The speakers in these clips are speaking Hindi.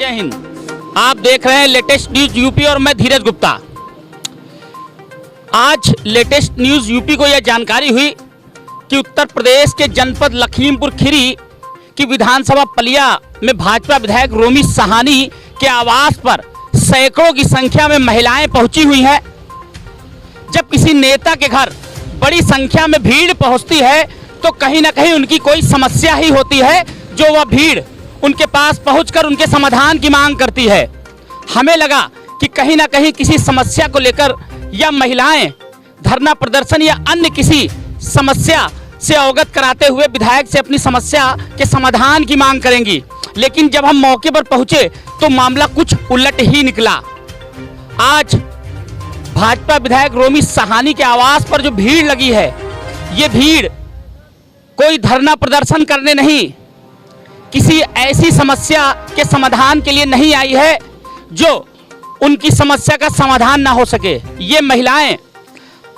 जय हिंद। आप देख रहे हैं लेटेस्ट न्यूज यूपी और मैं धीरज गुप्ता। आज लेटेस्ट न्यूज यूपी को यह जानकारी हुई कि उत्तर प्रदेश के जनपद लखीमपुर खीरी की विधानसभा पलिया में भाजपा विधायक रोमी सहानी के आवास पर सैकड़ों की संख्या में महिलाएं पहुंची हुई हैं। जब किसी नेता के घर बड़ी संख्या में भीड़ पहुंचती है तो कहीं ना कहीं उनकी कोई समस्या ही होती है, जो वह भीड़ उनके पास पहुंचकर उनके समाधान की मांग करती है। हमें लगा कि कहीं ना कहीं किसी समस्या को लेकर या महिलाएं धरना प्रदर्शन या अन्य किसी समस्या से अवगत कराते हुए विधायक से अपनी समस्या के समाधान की मांग करेंगी, लेकिन जब हम मौके पर पहुंचे तो मामला कुछ उलट ही निकला। आज भाजपा विधायक रोमी सहानी के आवास पर जो भीड़ लगी है, ये भीड़ कोई धरना प्रदर्शन करने नहीं, किसी ऐसी समस्या के समाधान के लिए नहीं आई है जो उनकी समस्या का समाधान ना हो सके। ये महिलाएं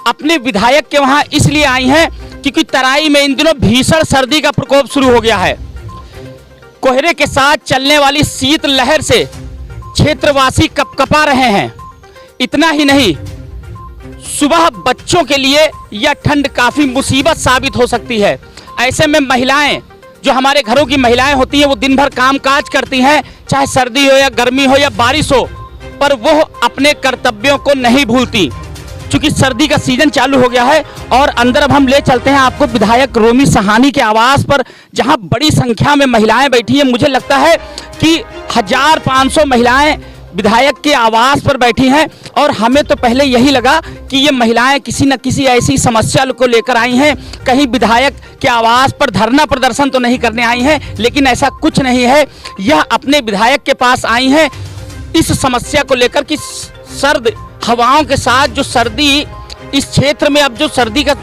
अपने विधायक के वहां इसलिए आई हैं क्योंकि तराई में इन दिनों भीषण सर्दी का प्रकोप शुरू हो गया है। कोहरे के साथ चलने वाली शीत लहर से क्षेत्रवासी कपकपा रहे हैं। इतना ही नहीं, सुबह बच्चों के लिए यह ठंड काफी मुसीबत साबित हो सकती है। ऐसे में महिलाएं, जो हमारे घरों की महिलाएं होती हैं, वो दिन भर कामकाज करती हैं, चाहे सर्दी हो या गर्मी हो या बारिश हो, पर वो अपने कर्तव्यों को नहीं भूलती। चूंकि सर्दी का सीजन चालू हो गया है और अंदर अब हम ले चलते हैं आपको विधायक रोमी सहानी के आवास पर, जहां बड़ी संख्या में महिलाएं बैठी हैं। मुझे लगता है कि 1500 महिलाएं विधायक के आवास पर बैठी हैं और हमें तो पहले यही लगा कि ये महिलाएं किसी न किसी ऐसी समस्या को लेकर आई हैं, कहीं विधायक के आवास पर धरना प्रदर्शन तो नहीं करने आई हैं, लेकिन ऐसा कुछ नहीं है। यह अपने विधायक के पास आई हैं इस समस्या को लेकर कि सर्द हवाओं के साथ जो सर्दी इस क्षेत्र में अब जो सर्दी का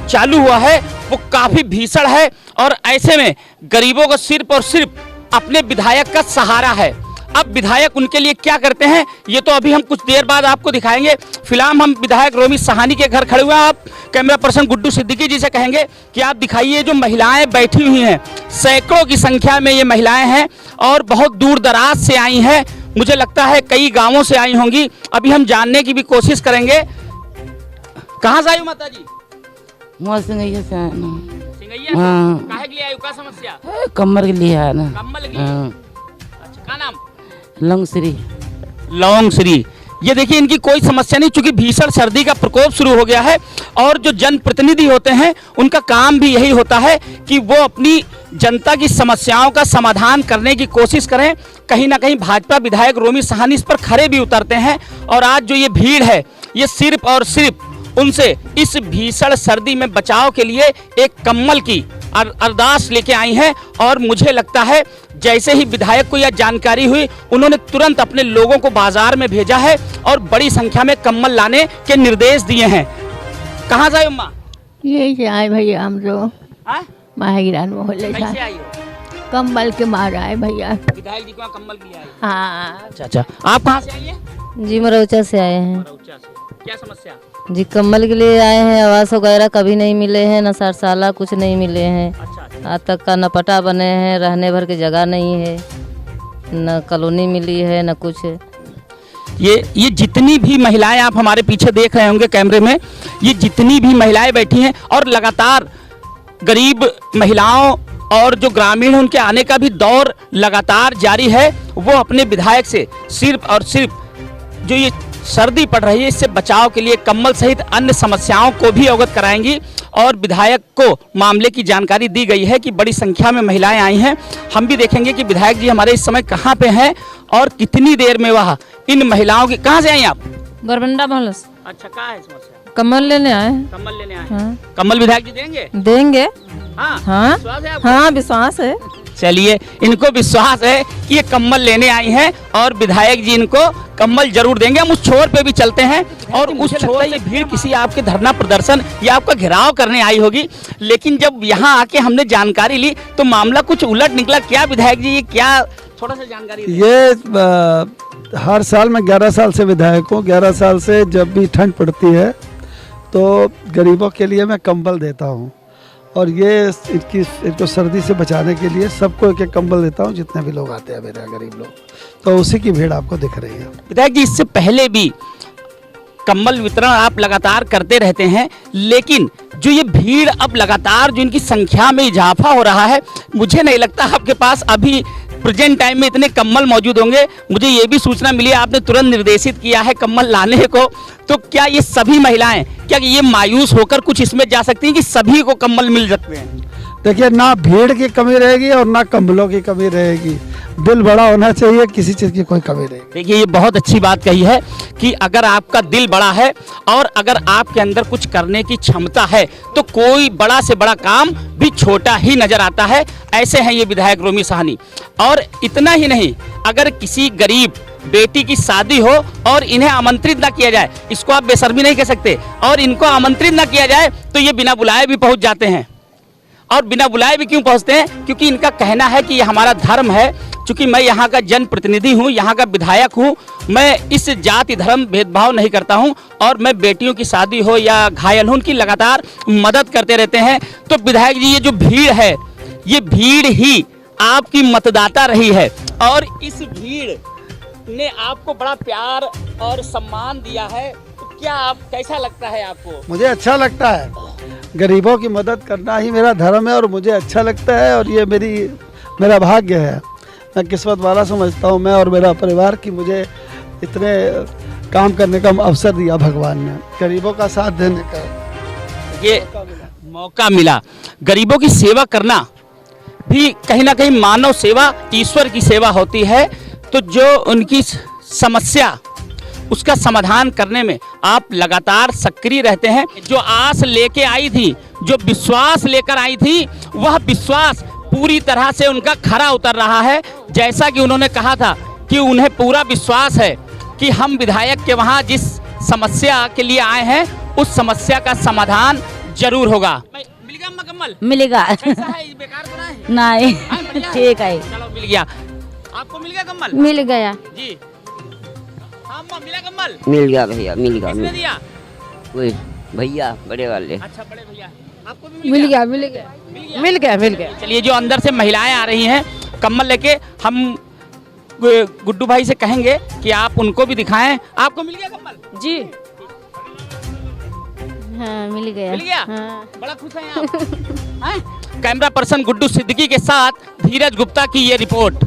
चालू हुआ है वो काफ़ी भीषण है और ऐसे में गरीबों को सिर्फ और सिर्फ अपने विधायक का सहारा है। अब विधायक उनके लिए क्या करते हैं ये तो अभी हम कुछ देर बाद आपको दिखाएंगे। फिलहाल हम विधायक रोमी सहानी के घर खड़े हुए हैं। आप कैमरा पर्सन गुड्डू सिद्दीकी जी से कहेंगे कि आप दिखाइए जो महिलाएं बैठी हुई हैं, सैकड़ों की संख्या में ये महिलाएं हैं और बहुत दूर दराज से आई हैं। मुझे लगता है कई गाँवों से आई होंगी। अभी हम जानने की भी कोशिश करेंगे। कहाँ से आई हो माता जी? सिंगैया से आए ना। सिंगैया? हाँ। काहे के लिए आई हो? क्या समस्या? कमर के लिए है ना। कम्बल के लिए? अच्छा, क्या नाम? लंगश्री। लौंगश्री। ये देखिए इनकी कोई समस्या नहीं, चूंकि भीषण सर्दी का प्रकोप शुरू हो गया है और जो जनप्रतिनिधि होते हैं उनका काम भी यही होता है कि वो अपनी जनता की समस्याओं का समाधान करने की कोशिश करें। कहीं ना कहीं भाजपा विधायक रोमी सहानी इस पर खड़े भी उतरते हैं और आज जो ये भीड़ है ये सिर्फ और सिर्फ उनसे इस भीषण सर्दी में बचाव के लिए एक कम्बल की अरदास लेके आई हैं। और मुझे लगता है जैसे ही विधायक को यह जानकारी हुई उन्होंने तुरंत अपने लोगों को बाजार में भेजा है और बड़ी संख्या में कम्बल लाने के निर्देश दिए हैं। कहाँ से आई अम्मा? यही से आए भैया हम लोग। हाँ? माहिरान मोहल्ले से कैसे आई हो? कम्बल के मार आए भैया। विधायक जी को कम्बल के लिए आई? हाँ। अच्छा, आप कहाँ से आई हैं? जी मरौचा से आए हैं। मरौचा से। क्या समस्या? जी कम्बल के लिए आए हैं। आवास वगैरह कभी नहीं मिले हैं, न सारसाला कुछ नहीं मिले हैं। अच्छा। आज तक का न पटा बने हैं, रहने भर की जगह नहीं है, न कॉलोनी मिली है न कुछ। ये जितनी भी महिलाएं आप हमारे पीछे देख रहे होंगे कैमरे में, ये जितनी भी महिलाएं बैठी हैं और लगातार गरीब महिलाओं और जो ग्रामीण उनके आने का भी दौर लगातार जारी है। वो अपने विधायक से सिर्फ और सिर्फ जो ये सर्दी पड़ रही है इससे बचाव के लिए कम्बल सहित अन्य समस्याओं को भी अवगत कराएंगी और विधायक को मामले की जानकारी दी गई है कि बड़ी संख्या में महिलाएं आई हैं। हम भी देखेंगे कि विधायक जी हमारे इस समय कहां पे हैं और कितनी देर में वह इन महिलाओं की। कहां से आई आप? बरबंडा मोहल्ला से। अच्छा, क्या है समस्या? कम्बल लेने आए हैं। कम्बल लेने आए? हाँ। कम्बल विधायक जी देंगे? देंगे। हाँ, हाँ विश्वास है आपको? हाँ विश्वास है। चलिए, इनको विश्वास है कि ये कम्बल लेने आई हैं और विधायक जी इनको कम्बल जरूर देंगे। हम उस छोर पे भी चलते हैं और उस छोर से भीड़ किसी आपके धरना प्रदर्शन या आपका घेराव करने आई होगी, लेकिन जब यहाँ आके हमने जानकारी ली तो मामला कुछ उलट निकला। क्या विधायक जी, ये क्या थोड़ा सा जानकारी? ये हर साल मैं 11 साल से विधायक हूँ। 11 साल से जब भी ठंड पड़ती है तो गरीबों के लिए मैं कंबल देता हूँ और ये इनको सर्दी से बचाने के लिए सबको एक एक कंबल देता हूँ जितने भी लोग आते हैं मेरे गरीब लोग। तो उसी की भीड़ आपको दिख रही है। विधायक जी, इससे पहले भी कंबल वितरण आप लगातार करते रहते हैं, लेकिन जो ये भीड़ अब लगातार जो इनकी संख्या में इजाफा हो रहा है, मुझे नहीं लगता आपके पास अभी प्रेजेंट टाइम में इतने कंबल मौजूद होंगे। मुझे ये भी सूचना मिली है आपने तुरंत निर्देशित किया है कंबल लाने को, तो क्या ये सभी महिलाएं, क्या ये मायूस होकर कुछ इसमें जा सकती हैं कि सभी को कंबल मिल सकते हैं? देखिए, ना भीड़ की कमी रहेगी और ना कंबलों की कमी रहेगी। दिल बड़ा होना चाहिए, किसी चीज़ की कोई कमी नहीं। देखिए, ये बहुत अच्छी बात कही है कि अगर आपका दिल बड़ा है और अगर आपके अंदर कुछ करने की क्षमता है तो कोई बड़ा से बड़ा काम भी छोटा ही नजर आता है। ऐसे हैं ये विधायक रोमी साहनी। और इतना ही नहीं, अगर किसी गरीब बेटी की शादी हो और इन्हें आमंत्रित ना किया जाए, इसको आप बेशर्मी नहीं कह सकते, और इनको आमंत्रित ना किया जाए तो ये बिना बुलाए भी पहुंच जाते हैं। और बिना बुलाए भी क्यों पहुंचते हैं? क्योंकि इनका कहना है कि ये हमारा धर्म है। चूंकि मैं यहाँ का जनप्रतिनिधि हूँ, यहाँ का विधायक हूँ, मैं इस जाति धर्म भेदभाव नहीं करता हूँ और मैं बेटियों की शादी हो या घायल हो उनकी लगातार मदद करते रहते हैं। तो विधायक जी, ये जो भीड़ है, ये भीड़ ही आपकी मतदाता रही है और इस भीड़ ने आपको बड़ा प्यार और सम्मान दिया है। तो क्या आप, कैसा लगता है आपको? मुझे अच्छा लगता है, गरीबों की मदद करना ही मेरा धर्म है और मुझे अच्छा लगता है और ये मेरा भाग्य है। मैं किस्मत वाला समझता हूँ, मैं और मेरा परिवार, की मुझे इतने काम करने का अवसर दिया भगवान ने, गरीबों का साथ देने का ये मौका मिला। गरीबों की सेवा करना भी कहीं ना कहीं मानव सेवा, ईश्वर की सेवा होती है। तो जो उनकी समस्या, उसका समाधान करने में आप लगातार सक्रिय रहते हैं। जो आस लेके आई थी, जो विश्वास लेकर आई थी, वह विश्वास पूरी तरह से उनका खरा उतर रहा है। जैसा कि उन्होंने कहा था कि उन्हें पूरा विश्वास है कि हम विधायक के वहाँ जिस समस्या के लिए आए हैं उस समस्या का समाधान जरूर होगा। मिल गया अम्मा कम्बल? मिलेगा। कैसा है? बेकार तो नहीं? नहीं, हाँ, बढ़िया है। ठीक है। चलो, मिल गया। आपको मिल गया कम्बल? मिल गया। जी हाँ अम्मा, मिला कम्बल? मिल गया भैया, मिल गया। किसने दिया? वही भैया बड़े वाले। अच्छा, बड़े भैया। आपको भी मिल गया? मिल गया। चलिए, जो अंदर से महिलाएं आ रही हैं कम्बल लेके, हम गुड्डू भाई से कहेंगे कि आप उनको भी दिखाएं। आपको मिल गया कम्बल? जी, हाँ, मिल गया। मिल गया? हाँ। बड़ा खुश हैं आप। हैं? कैमरा पर्सन गुड्डू सिद्दीकी के साथ धीरज गुप्ता की ये रिपोर्ट।